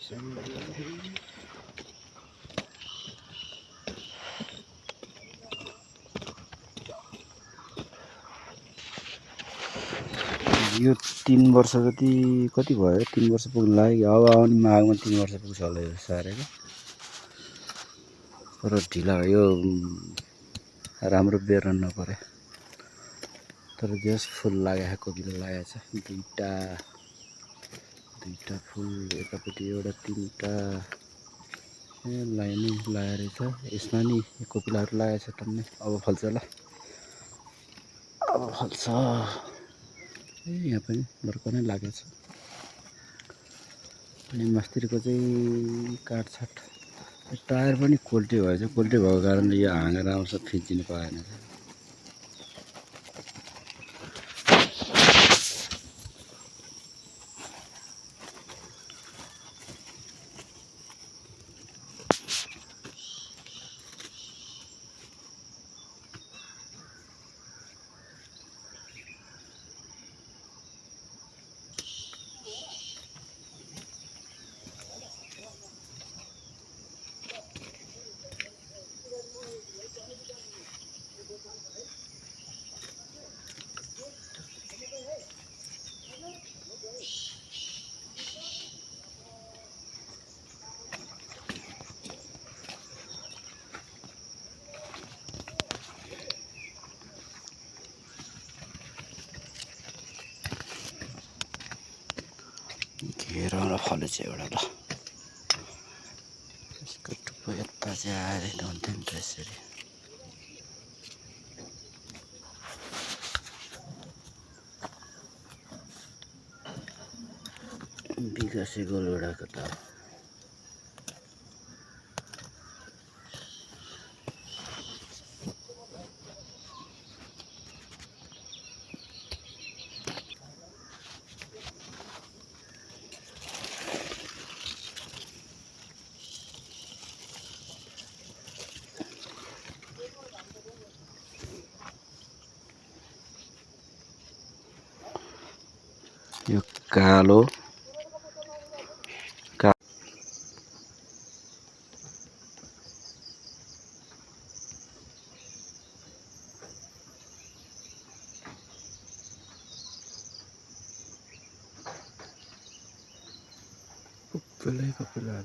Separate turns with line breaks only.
यो 3 वर्ष जति कति भयो 3 वर्ष पुग्न लाग्यो अब आउने माघमा 3 वर्ष पुग्छ होला यो सारेको तर ढिला यो राम्रो बेर्न नपरे तर जस फुल लागेको कोपिला लागेको छ दुईटा फुल एकापट्टि एउटा तीनटा लाइनै लागेर छ यसमा नि कोपिलाहरु लागेको छ टन्नै अब फल्छ होला अब फल्छ यहाँ पनि भर्खरै लागेको छ अनि मस्तिरको चाहिँ काटछाट टायर पनि कोल्टे भएछ कोल्टे भएको कारणले यो हाँगेर आउँछ फिच्चिनु पाएन घेराउन फलेछ एउटा ल यसको टुप्पो यता चाहिँ आएर हुन्थ्यो नि त यसरी विकासे गोलवेडाको त यो कालो कपिला